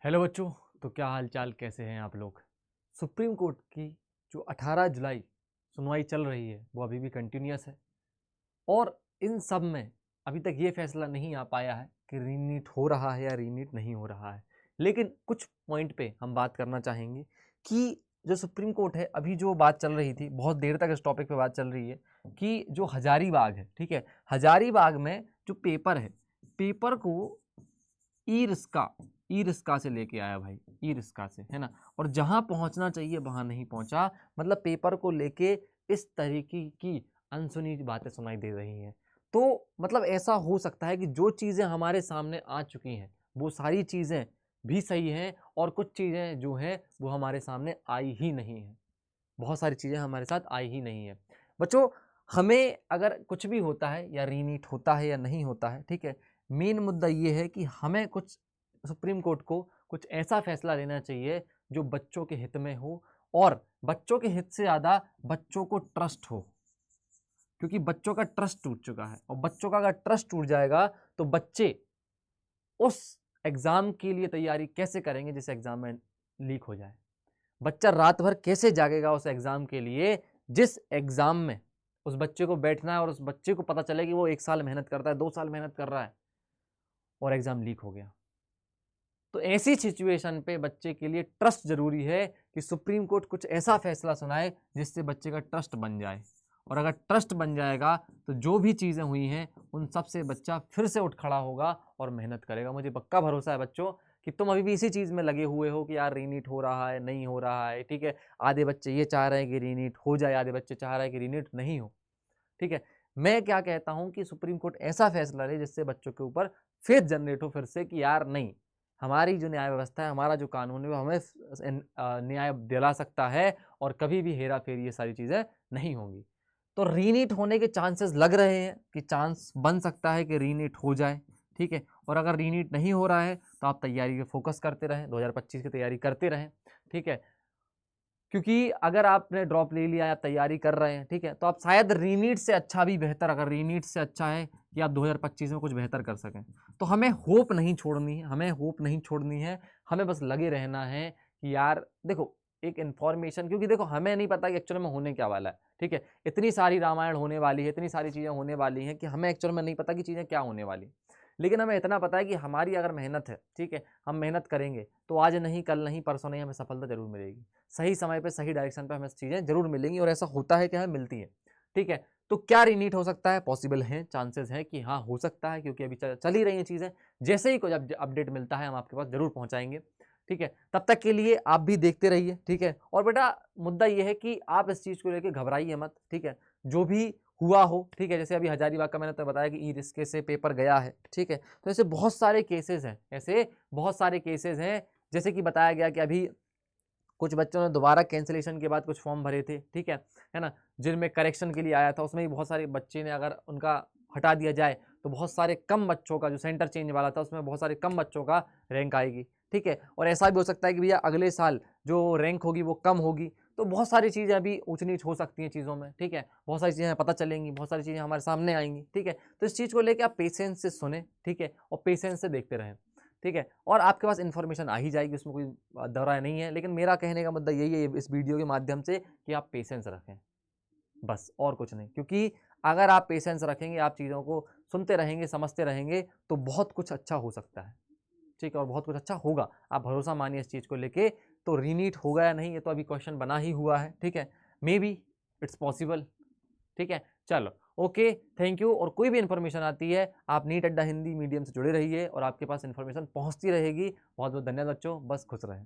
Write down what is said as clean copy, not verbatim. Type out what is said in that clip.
Hello बच्चों। तो क्या हाल चाल, कैसे हैं आप लोग। सुप्रीम कोर्ट की जो 18 जुलाई सुनवाई चल रही है वो अभी भी कंटिन्यूस है और इन सब में अभी तक ये फैसला नहीं आ पाया है कि रीनीट हो रहा है या रीनीट नहीं हो रहा है। लेकिन कुछ पॉइंट पे हम बात करना चाहेंगे कि जो सुप्रीम कोर्ट है, अभी जो बात चल रही थी, बहुत देर तक इस टॉपिक पे बात चल रही है कि जो हजारीबाग है, ठीक है, हजारीबाग में जो पेपर है, पेपर को ई रिस्का ई रिस्का से लेके आया भाई, ई रिस्का से, है ना। और जहां पहुंचना चाहिए वहां नहीं पहुंचा। मतलब पेपर को लेके इस तरीके की अनसुनी बातें सुनाई दे रही हैं। तो मतलब ऐसा हो सकता है कि जो चीजें हमारे सामने आ चुकी हैं वो सारी चीजें भी सही हैं और कुछ चीजें जो हैं वो हमारे सामने आई ही नहीं है। बहुत सारी चीजें हमारे साथ आई ही नहीं है। बच्चों, हमें अगर कुछ भी होता है या रीनीट होता है या नहीं होता है, ठीक है, मेन मुद्दा ये है कि हमें कुछ सुप्रीम कोर्ट को कुछ ऐसा फैसला लेना चाहिए जो बच्चों के हित में हो और बच्चों के हित से ज्यादा बच्चों को ट्रस्ट हो। क्योंकि बच्चों का ट्रस्ट टूट चुका है और बच्चों का अगर ट्रस्ट टूट जाएगा तो बच्चे उस एग्जाम के लिए तैयारी कैसे करेंगे जिस एग्जाम में लीक हो जाए। बच्चा रात भर कैसे जागेगा उस एग्जाम के लिए जिस एग्जाम में उस बच्चे को बैठना है और उस बच्चे को पता चले कि वो 1 साल मेहनत करता है, 2 साल मेहनत कर रहा है और एग्जाम लीक हो गया। तो ऐसी सिचुएशन पे बच्चे के लिए ट्रस्ट जरूरी है कि सुप्रीम कोर्ट कुछ ऐसा फैसला सुनाए जिससे बच्चे का ट्रस्ट बन जाए। और अगर ट्रस्ट बन जाएगा तो जो भी चीज़ें हुई हैं उन सब से बच्चा फिर से उठ खड़ा होगा और मेहनत करेगा। मुझे पक्का भरोसा है बच्चों कि तुम अभी भी इसी चीज़ में लगे हुए हो कि यार रीनीट हो रहा है, नहीं हो रहा है, ठीक है। आधे बच्चे ये चाह रहे हैं कि रीनीट हो जाए, आधे बच्चे चाह रहे हैं कि रीनीट नहीं हो, ठीक है। मैं क्या कहता हूं कि सुप्रीम कोर्ट ऐसा फैसला ले जिससे बच्चों के ऊपर फेथ जनरेट हो फिर से कि यार नहीं, हमारी जो न्याय व्यवस्था है, हमारा जो कानून है वो हमें न्याय दिला सकता है और कभी भी हेरा फेरी ये सारी चीजें नहीं होंगी। तो रीनीट होने के चांसेस लग रहे हैं कि चांस बन सकता है कि रीनीट हो जाए, ठीक है। और अगर रीनीट नहीं हो रहा है तो आप तैयारी पे फोकस करते रहें, 2025 की तैयारी करते रहें, ठीक है। क्योंकि अगर आपने ड्रॉप ले लिया, आप तैयारी कर रहे हैं, ठीक है, तो आप शायद रीनीट से अच्छा भी बेहतर, अगर रीनीट से अच्छा है कि आप 2025 में कुछ बेहतर कर सकें। तो हमें होप नहीं छोड़नी है, हमें होप नहीं छोड़नी है। हमें बस लगे रहना है कि यार देखो, एक इन्फॉर्मेशन, क्योंकि देखो हमें नहीं पता कि एक्चुअल में होने क्या वाला है, ठीक है। इतनी सारी रामायण होने वाली है, इतनी सारी चीज़ें होने वाली हैं कि हमें एक्चुअल में नहीं पता कि चीज़ें क्या होने वाली। लेकिन हमें इतना पता है कि हमारी अगर मेहनत है, ठीक है, हम मेहनत करेंगे तो आज नहीं, कल नहीं, परसों नहीं, हमें सफलता जरूर मिलेगी। सही समय पे, सही डायरेक्शन पे हमें चीज़ें जरूर मिलेंगी और ऐसा होता है कि हमें मिलती है, ठीक है। तो क्या रीनीट हो सकता है? पॉसिबल है, चांसेस है कि हाँ हो सकता है, क्योंकि अभी चल ही रही हैं चीज़ें। जैसे ही कोई अपडेट मिलता है हम आपके पास जरूर पहुंचाएंगे, ठीक है। तब तक के लिए आप भी देखते रहिए, ठीक है। और बेटा, मुद्दा यह है कि आप इस चीज़ को लेकर घबराइए मत, ठीक है। जो भी हुआ हो, ठीक है, जैसे अभी हजारीबाग का मैंने तो बताया कि ई रिस्के से पेपर गया है, ठीक है। तो ऐसे बहुत सारे केसेस हैं, ऐसे बहुत सारे केसेस हैं। जैसे कि बताया गया कि अभी कुछ बच्चों ने दोबारा कैंसिलेशन के बाद कुछ फॉर्म भरे थे, ठीक है ना, जिनमें करेक्शन के लिए आया था, उसमें भी बहुत सारे बच्चे ने, अगर उनका हटा दिया जाए तो बहुत सारे कम बच्चों का, जो सेंटर चेंज वाला था उसमें बहुत सारे कम बच्चों का रैंक आएगी, ठीक है। और ऐसा भी हो सकता है कि भैया अगले साल जो रैंक होगी वो कम होगी। तो बहुत सारी चीज़ें अभी ऊंच नीच हो सकती हैं चीज़ों में, ठीक है। बहुत सारी चीज़ें पता चलेंगी, बहुत सारी चीज़ें हमारे सामने आएंगी, ठीक है। तो इस चीज़ को लेकर आप पेशेंस से सुने, ठीक है, और पेशेंस से देखते रहें, ठीक है। और आपके पास इन्फॉर्मेशन आ ही जाएगी, उसमें कोई दौरा नहीं है। लेकिन मेरा कहने का मुद्दा यही है इस वीडियो के माध्यम से कि आप पेशेंस रखें, बस और कुछ नहीं। क्योंकि अगर आप पेशेंस रखेंगे, आप चीज़ों को सुनते रहेंगे, समझते रहेंगे, तो बहुत कुछ अच्छा हो सकता है, ठीक है, और बहुत कुछ अच्छा होगा। आप भरोसा मानिए इस चीज़ को लेके। तो रीनीट होगा या नहीं ये तो अभी क्वेश्चन बना ही हुआ है, ठीक है। मे बी इट्स पॉसिबल, ठीक है। चलो, ओके, थैंक यू। और कोई भी इन्फॉर्मेशन आती है, आप नीट अड्डा हिंदी मीडियम से जुड़े रहिए और आपके पास इन्फॉर्मेशन पहुंचती रहेगी। बहुत बहुत धन्यवाद बच्चों, बस खुश रहें।